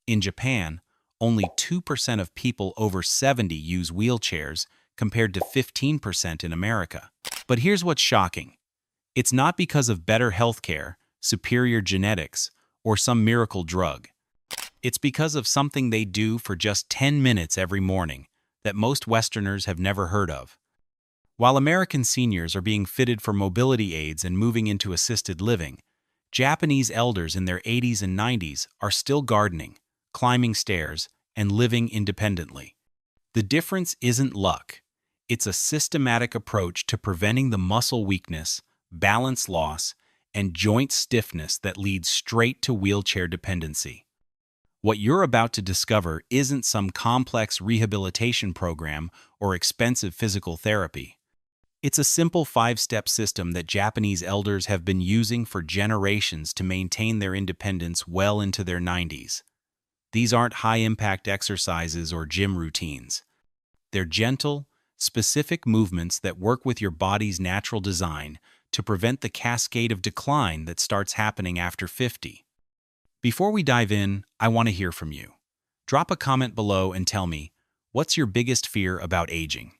In Japan, only 2% of people over 70 use wheelchairs compared to 15% in America. But here's what's shocking. It's not because of better healthcare, superior genetics, or some miracle drug. It's because of something they do for just 10 minutes every morning that most Westerners have never heard of. While American seniors are being fitted for mobility aids and moving into assisted living, Japanese elders in their 80s and 90s are still gardening, climbing stairs, and living independently. The difference isn't luck. It's a systematic approach to preventing the muscle weakness, balance loss, and joint stiffness that leads straight to wheelchair dependency. What you're about to discover isn't some complex rehabilitation program or expensive physical therapy. It's a simple 5-step system that Japanese elders have been using for generations to maintain their independence well into their 90s. These aren't high-impact exercises or gym routines. They're gentle, specific movements that work with your body's natural design to prevent the cascade of decline that starts happening after 50. Before we dive in, I want to hear from you. Drop a comment below and tell me, what's your biggest fear about aging?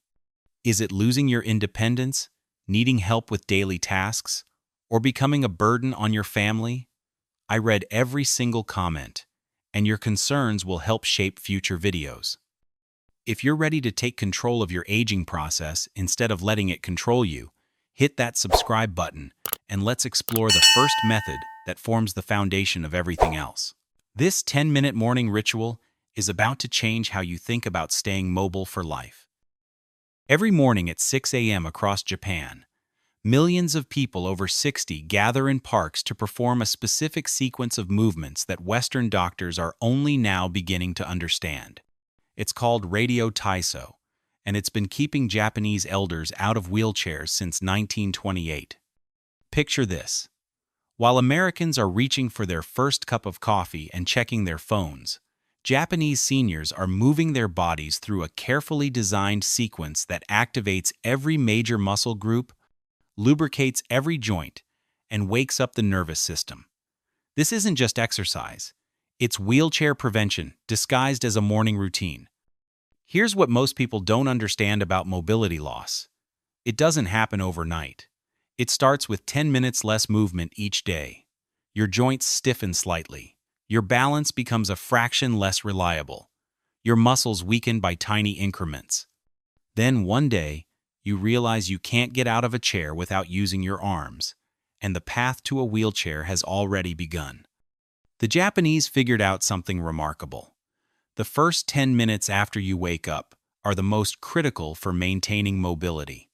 Is it losing your independence, needing help with daily tasks, or becoming a burden on your family? I read every single comment, and your concerns will help shape future videos. If you're ready to take control of your aging process instead of letting it control you, hit that subscribe button and let's explore the first method that forms the foundation of everything else. This 10-minute morning ritual is about to change how you think about staying mobile for life. Every morning at 6 a.m. across Japan, millions of people over 60 gather in parks to perform a specific sequence of movements that Western doctors are only now beginning to understand. It's called radio taiso, and it's been keeping Japanese elders out of wheelchairs since 1928. Picture this. While Americans are reaching for their first cup of coffee and checking their phones, Japanese seniors are moving their bodies through a carefully designed sequence that activates every major muscle group, lubricates every joint, and wakes up the nervous system. This isn't just exercise. It's wheelchair prevention disguised as a morning routine. Here's what most people don't understand about mobility loss. It doesn't happen overnight. It starts with 10 minutes less movement each day. Your joints stiffen slightly. Your balance becomes a fraction less reliable. Your muscles weaken by tiny increments. Then one day, you realize you can't get out of a chair without using your arms, and the path to a wheelchair has already begun. The Japanese figured out something remarkable. The first 10 minutes after you wake up are the most critical for maintaining mobility.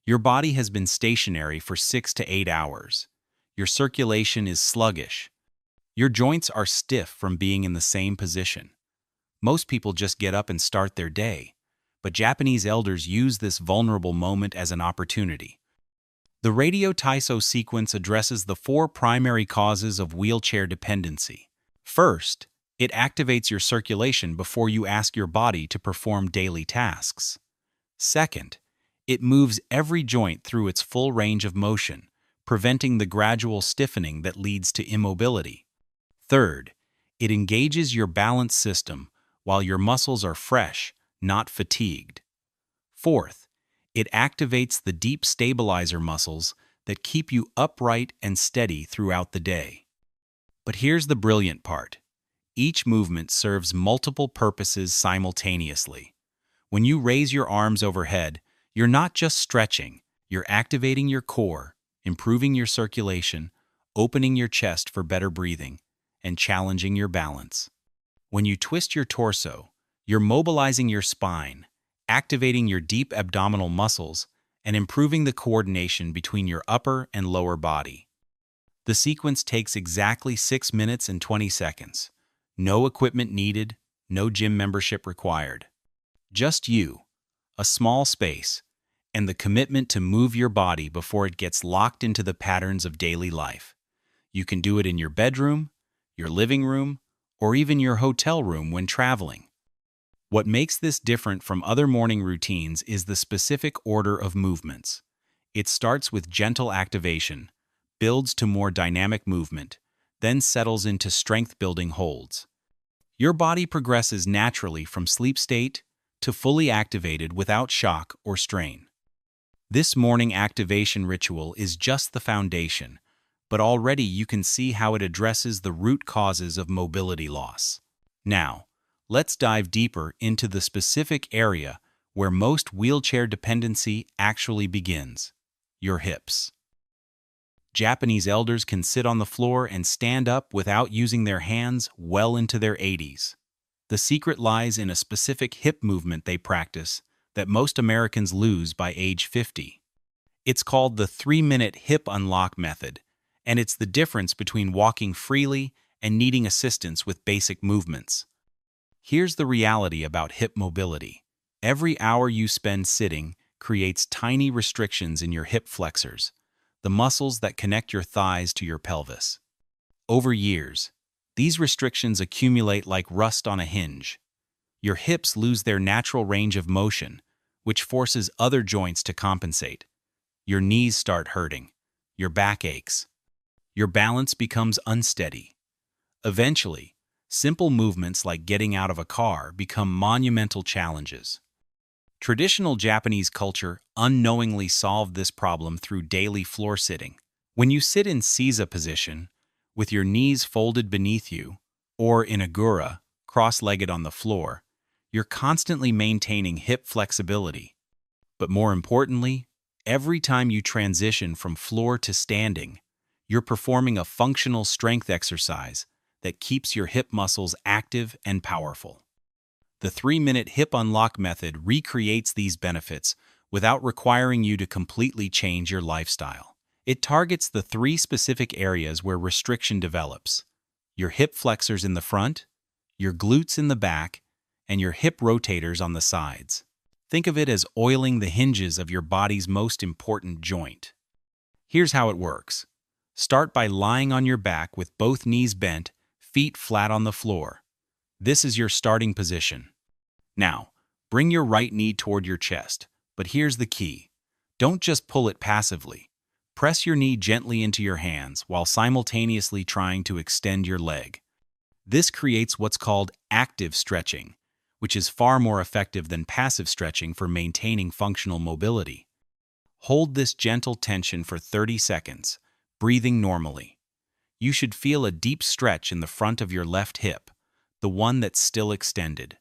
Your body has been stationary for 6 to 8 hours. Your circulation is sluggish. Your joints are stiff from being in the same position. Most people just get up and start their day, but Japanese elders use this vulnerable moment as an opportunity. The radio taiso sequence addresses the 4 primary causes of wheelchair dependency. First, it activates your circulation before you ask your body to perform daily tasks. Second, it moves every joint through its full range of motion, preventing the gradual stiffening that leads to immobility. Third, it engages your balance system while your muscles are fresh, not fatigued. Fourth, it activates the deep stabilizer muscles that keep you upright and steady throughout the day. But here's the brilliant part. Each movement serves multiple purposes simultaneously. When you raise your arms overhead, you're not just stretching, you're activating your core, improving your circulation, opening your chest for better breathing, and challenging your balance. When you twist your torso, you're mobilizing your spine, activating your deep abdominal muscles, and improving the coordination between your upper and lower body. The sequence takes exactly 6 minutes and 20 seconds. No equipment needed, no gym membership required. Just you, a small space, and the commitment to move your body before it gets locked into the patterns of daily life. You can do it in your bedroom, your living room, or even your hotel room when traveling. What makes this different from other morning routines is the specific order of movements. It starts with gentle activation, builds to more dynamic movement, then settles into strength-building holds. Your body progresses naturally from sleep state to fully activated without shock or strain. This morning activation ritual is just the foundation, but already you can see how it addresses the root causes of mobility loss. Now, let's dive deeper into the specific area where most wheelchair dependency actually begins: your hips. Japanese elders can sit on the floor and stand up without using their hands well into their 80s. The secret lies in a specific hip movement they practice that most Americans lose by age 50. It's called the 3-minute hip unlock method, and it's the difference between walking freely and needing assistance with basic movements. Here's the reality about hip mobility. Every hour you spend sitting creates tiny restrictions in your hip flexors, the muscles that connect your thighs to your pelvis. Over years, these restrictions accumulate like rust on a hinge. Your hips lose their natural range of motion, which forces other joints to compensate. Your knees start hurting. Your back aches. Your balance becomes unsteady. Eventually, simple movements like getting out of a car become monumental challenges. Traditional Japanese culture unknowingly solved this problem through daily floor sitting. When you sit in seiza position, with your knees folded beneath you, or in agura, cross-legged on the floor, you're constantly maintaining hip flexibility. But more importantly, every time you transition from floor to standing, you're performing a functional strength exercise that keeps your hip muscles active and powerful. The 3-minute hip unlock method recreates these benefits without requiring you to completely change your lifestyle. It targets the 3 specific areas where restriction develops: your hip flexors in the front, your glutes in the back, and your hip rotators on the sides. Think of it as oiling the hinges of your body's most important joint. Here's how it works. Start by lying on your back with both knees bent, feet flat on the floor. This is your starting position. Now, bring your right knee toward your chest, but here's the key. Don't just pull it passively. Press your knee gently into your hands while simultaneously trying to extend your leg. This creates what's called active stretching, which is far more effective than passive stretching for maintaining functional mobility. Hold this gentle tension for 30 seconds, breathing normally. You should feel a deep stretch in the front of your left hip, the one that's still extended.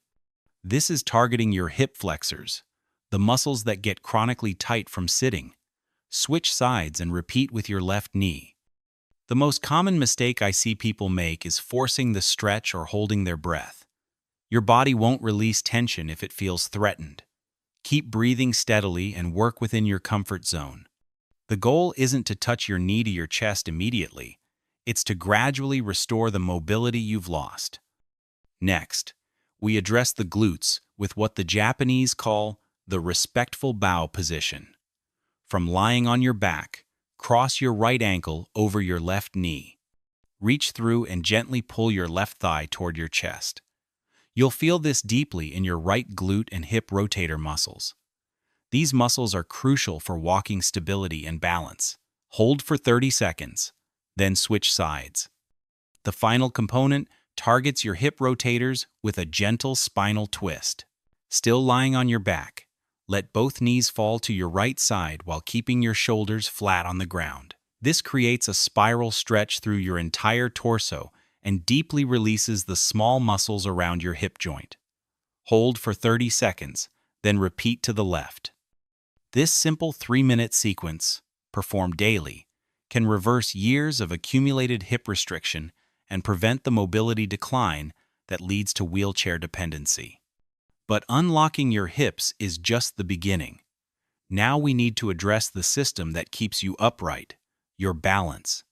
This is targeting your hip flexors, the muscles that get chronically tight from sitting. Switch sides and repeat with your left knee. The most common mistake I see people make is forcing the stretch or holding their breath. Your body won't release tension if it feels threatened. Keep breathing steadily and work within your comfort zone. The goal isn't to touch your knee to your chest immediately. It's to gradually restore the mobility you've lost. Next, we address the glutes with what the Japanese call the respectful bow position. From lying on your back, cross your right ankle over your left knee. Reach through and gently pull your left thigh toward your chest. You'll feel this deeply in your right glute and hip rotator muscles. These muscles are crucial for walking stability and balance. Hold for 30 seconds, then switch sides. The final component targets your hip rotators with a gentle spinal twist. Still lying on your back, let both knees fall to your right side while keeping your shoulders flat on the ground. This creates a spiral stretch through your entire torso and deeply releases the small muscles around your hip joint. Hold for 30 seconds, then repeat to the left. This simple 3-minute sequence, performed daily, can reverse years of accumulated hip restriction and prevent the mobility decline that leads to wheelchair dependency. But unlocking your hips is just the beginning. Now we need to address the system that keeps you upright, your balance.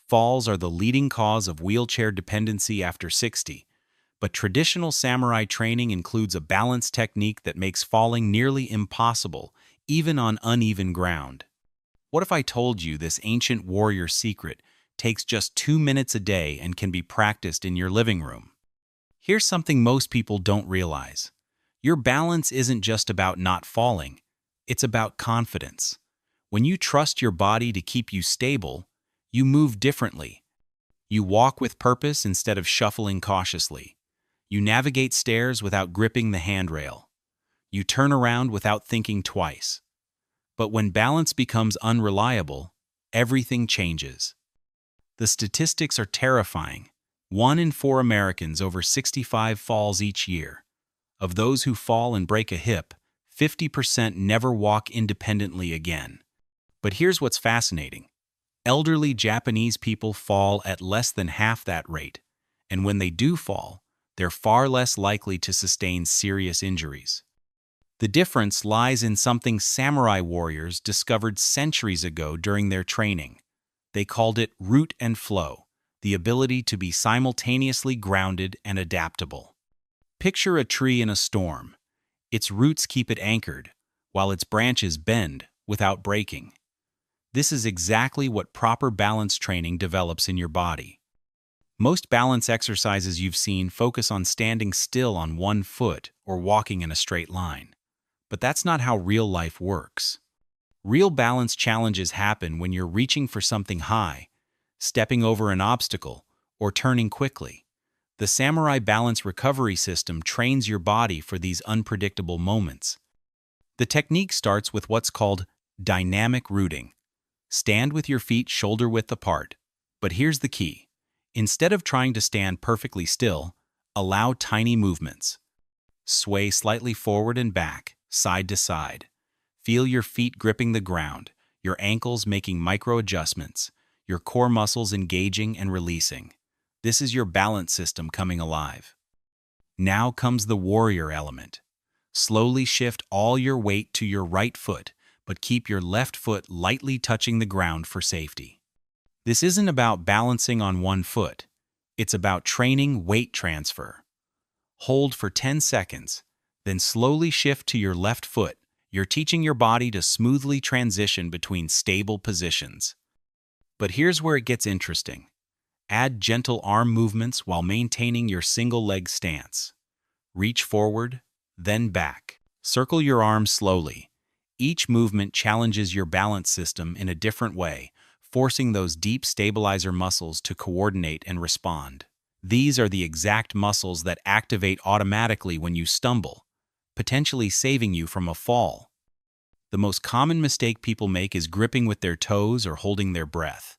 Falls are the leading cause of wheelchair dependency after 60, but traditional samurai training includes a balance technique that makes falling nearly impossible, even on uneven ground. What if I told you this ancient warrior secret takes just 2 minutes a day and can be practiced in your living room? Here's something most people don't realize. Your balance isn't just about not falling, it's about confidence. When you trust your body to keep you stable, you move differently. You walk with purpose instead of shuffling cautiously. You navigate stairs without gripping the handrail. You turn around without thinking twice. But when balance becomes unreliable, everything changes. The statistics are terrifying. 1 in 4 Americans over 65 falls each year. Of those who fall and break a hip, 50% never walk independently again. But here's what's fascinating. Elderly Japanese people fall at less than half that rate, and when they do fall, they're far less likely to sustain serious injuries. The difference lies in something samurai warriors discovered centuries ago during their training. They called it root and flow, the ability to be simultaneously grounded and adaptable. Picture a tree in a storm. Its roots keep it anchored, while its branches bend without breaking. This is exactly what proper balance training develops in your body. Most balance exercises you've seen focus on standing still on one foot or walking in a straight line. But that's not how real life works. Real balance challenges happen when you're reaching for something high, stepping over an obstacle, or turning quickly. The Samurai Balance Recovery System trains your body for these unpredictable moments. The technique starts with what's called dynamic rooting. Stand with your feet shoulder-width apart. But here's the key. Instead of trying to stand perfectly still, allow tiny movements. Sway slightly forward and back, side to side. Feel your feet gripping the ground, your ankles making micro-adjustments, your core muscles engaging and releasing. This is your balance system coming alive. Now comes the warrior element. Slowly shift all your weight to your right foot, but keep your left foot lightly touching the ground for safety. This isn't about balancing on one foot. It's about training weight transfer. Hold for 10 seconds, then slowly shift to your left foot. You're teaching your body to smoothly transition between stable positions. But here's where it gets interesting. Add gentle arm movements while maintaining your single leg stance. Reach forward, then back. Circle your arms slowly. Each movement challenges your balance system in a different way, forcing those deep stabilizer muscles to coordinate and respond. These are the exact muscles that activate automatically when you stumble, potentially saving you from a fall. The most common mistake people make is gripping with their toes or holding their breath.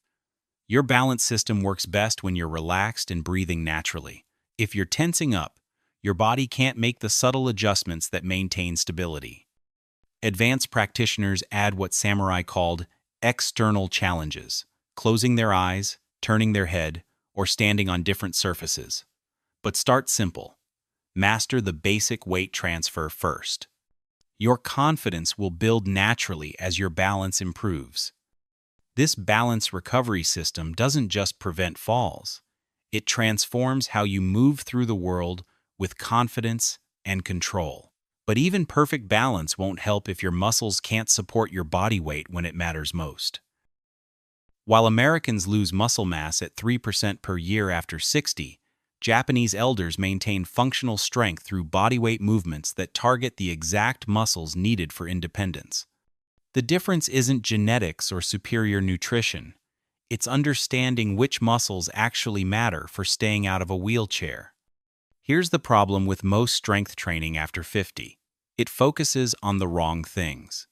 Your balance system works best when you're relaxed and breathing naturally. If you're tensing up, your body can't make the subtle adjustments that maintain stability. Advanced practitioners add what samurai called external challenges, closing their eyes, turning their head, or standing on different surfaces. But start simple. Master the basic weight transfer first. Your confidence will build naturally as your balance improves. This balance recovery system doesn't just prevent falls. It transforms how you move through the world with confidence and control. But even perfect balance won't help if your muscles can't support your body weight when it matters most. While Americans lose muscle mass at 3% per year after 60, Japanese elders maintain functional strength through bodyweight movements that target the exact muscles needed for independence. The difference isn't genetics or superior nutrition. It's understanding which muscles actually matter for staying out of a wheelchair. Here's the problem with most strength training after 50. It focuses on the wrong things.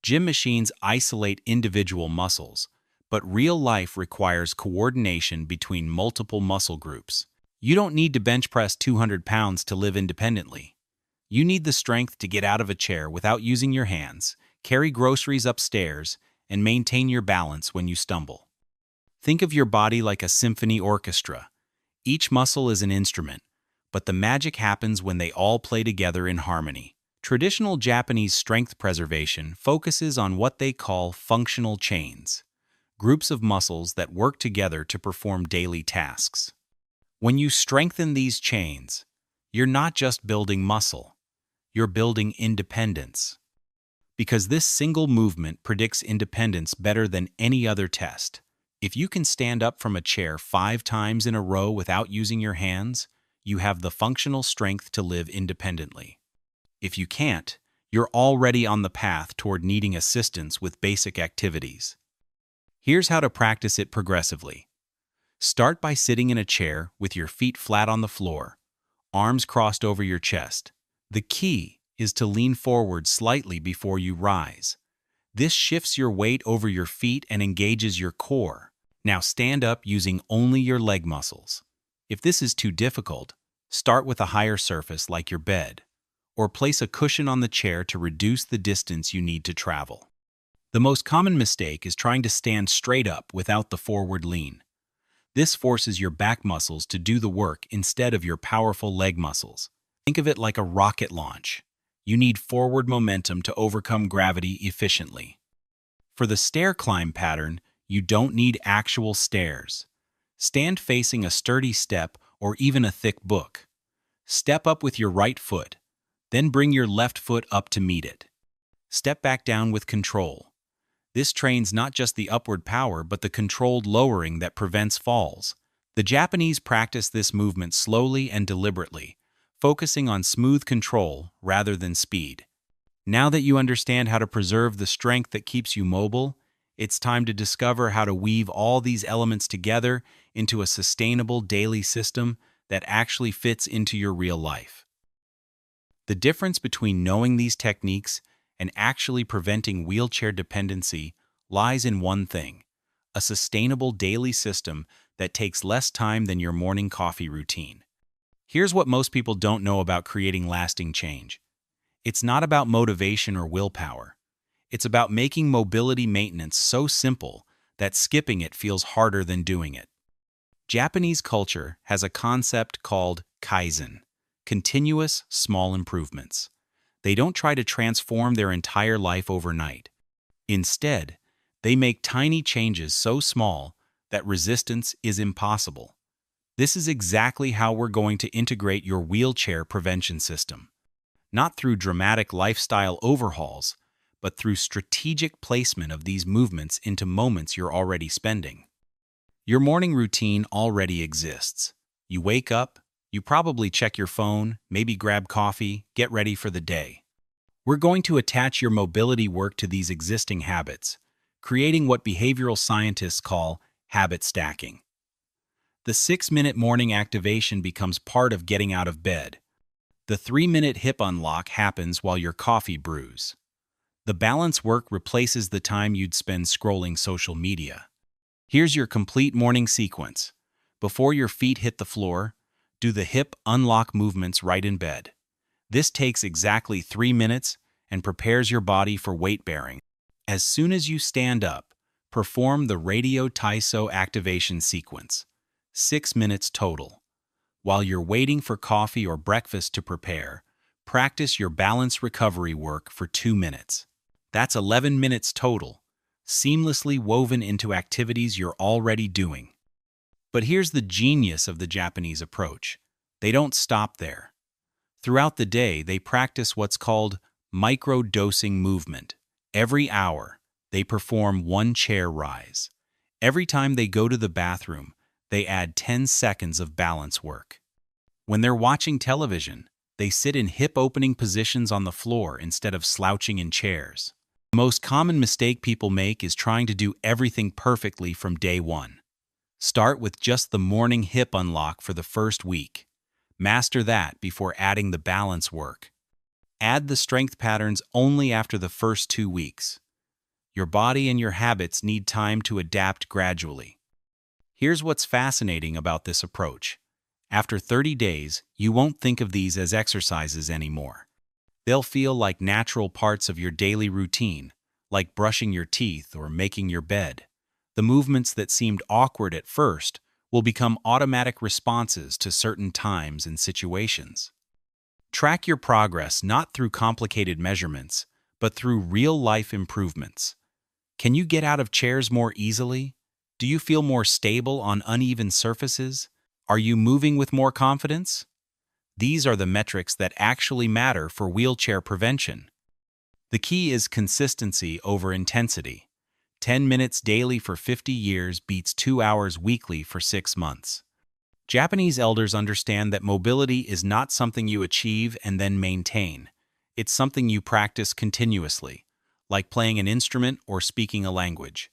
Gym machines isolate individual muscles, but real life requires coordination between multiple muscle groups. You don't need to bench press 200 pounds to live independently. You need the strength to get out of a chair without using your hands, carry groceries upstairs, and maintain your balance when you stumble. Think of your body like a symphony orchestra. Each muscle is an instrument, but the magic happens when they all play together in harmony. Traditional Japanese strength preservation focuses on what they call functional chains, groups of muscles that work together to perform daily tasks. When you strengthen these chains, you're not just building muscle, you're building independence. Because this single movement predicts independence better than any other test. If you can stand up from a chair 5 times in a row without using your hands, you have the functional strength to live independently. If you can't, you're already on the path toward needing assistance with basic activities. Here's how to practice it progressively. Start by sitting in a chair with your feet flat on the floor, arms crossed over your chest. The key is to lean forward slightly before you rise. This shifts your weight over your feet and engages your core. Now stand up using only your leg muscles. If this is too difficult, start with a higher surface like your bed, or place a cushion on the chair to reduce the distance you need to travel. The most common mistake is trying to stand straight up without the forward lean. This forces your back muscles to do the work instead of your powerful leg muscles. Think of it like a rocket launch. You need forward momentum to overcome gravity efficiently. For the stair climb pattern, you don't need actual stairs. Stand facing a sturdy step or even a thick book. Step up with your right foot, then bring your left foot up to meet it. Step back down with control. This trains not just the upward power but the controlled lowering that prevents falls. The Japanese practice this movement slowly and deliberately, focusing on smooth control rather than speed. Now that you understand how to preserve the strength that keeps you mobile, it's time to discover how to weave all these elements together into a sustainable daily system that actually fits into your real life. The difference between knowing these techniques and actually preventing wheelchair dependency lies in one thing: a sustainable daily system that takes less time than your morning coffee routine. Here's what most people don't know about creating lasting change. It's not about motivation or willpower. It's about making mobility maintenance so simple that skipping it feels harder than doing it. Japanese culture has a concept called kaizen, continuous small improvements. They don't try to transform their entire life overnight. Instead, they make tiny changes so small that resistance is impossible. This is exactly how we're going to integrate your wheelchair prevention system. Not through dramatic lifestyle overhauls, but through strategic placement of these movements into moments you're already spending. Your morning routine already exists. You wake up, you probably check your phone, maybe grab coffee, get ready for the day. We're going to attach your mobility work to these existing habits, creating what behavioral scientists call habit stacking. The 6-minute morning activation becomes part of getting out of bed. The 3-minute hip unlock happens while your coffee brews. The balance work replaces the time you'd spend scrolling social media. Here's your complete morning sequence. Before your feet hit the floor, do the hip unlock movements right in bed. This takes exactly 3 minutes and prepares your body for weight bearing. As soon as you stand up, perform the radio taiso activation sequence. 6 minutes total. While you're waiting for coffee or breakfast to prepare, practice your balance recovery work for 2 minutes. That's 11 minutes total, seamlessly woven into activities you're already doing. But here's the genius of the Japanese approach. They don't stop there. Throughout the day, they practice what's called micro-dosing movement. Every hour, they perform one chair rise. Every time they go to the bathroom, they add 10 seconds of balance work. When they're watching television, they sit in hip-opening positions on the floor instead of slouching in chairs. The most common mistake people make is trying to do everything perfectly from day one. Start with just the morning hip unlock for the first week. Master that before adding the balance work. Add the strength patterns only after the first 2 weeks. Your body and your habits need time to adapt gradually. Here's what's fascinating about this approach. After 30 days, you won't think of these as exercises anymore. They'll feel like natural parts of your daily routine, like brushing your teeth or making your bed. The movements that seemed awkward at first will become automatic responses to certain times and situations. Track your progress not through complicated measurements, but through real-life improvements. Can you get out of chairs more easily? Do you feel more stable on uneven surfaces? Are you moving with more confidence? These are the metrics that actually matter for wheelchair prevention. The key is consistency over intensity. 10 minutes daily for 50 years beats 2 hours weekly for 6 months. Japanese elders understand that mobility is not something you achieve and then maintain. It's something you practice continuously, like playing an instrument or speaking a language.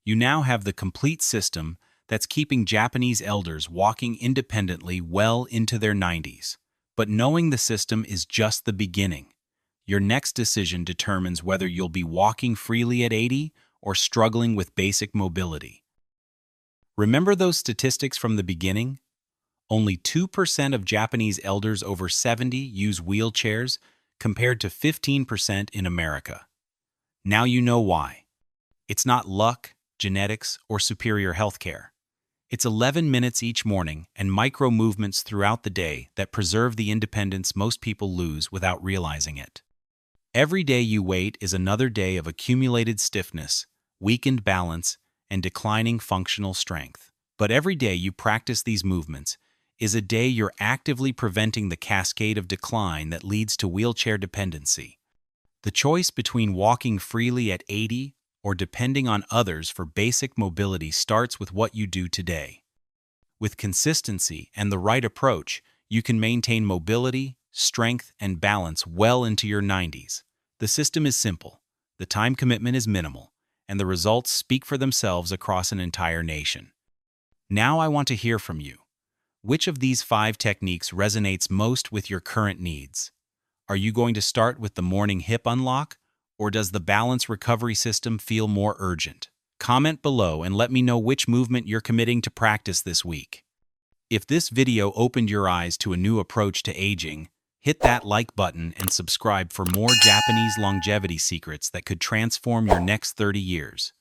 You now have the complete system that's keeping Japanese elders walking independently well into their 90s. But knowing the system is just the beginning. Your next decision determines whether you'll be walking freely at 80 or struggling with basic mobility. Remember those statistics from the beginning? Only 2% of Japanese elders over 70 use wheelchairs, compared to 15% in America. Now you know why. It's not luck, genetics, or superior healthcare. It's 11 minutes each morning and micro movements throughout the day that preserve the independence most people lose without realizing it. Every day you wait is another day of accumulated stiffness, weakened balance, and declining functional strength. But every day you practice these movements is a day you're actively preventing the cascade of decline that leads to wheelchair dependency. The choice between walking freely at 80 or depending on others for basic mobility starts with what you do today. With consistency and the right approach, you can maintain mobility, strength, and balance well into your 90s. The system is simple, the time commitment is minimal, and the results speak for themselves across an entire nation. Now I want to hear from you. Which of these 5 techniques resonates most with your current needs? Are you going to start with the morning hip unlock, or does the balance recovery system feel more urgent? Comment below and let me know which movement you're committing to practice this week. If this video opened your eyes to a new approach to aging, hit that like button and subscribe for more Japanese longevity secrets that could transform your next 30 years.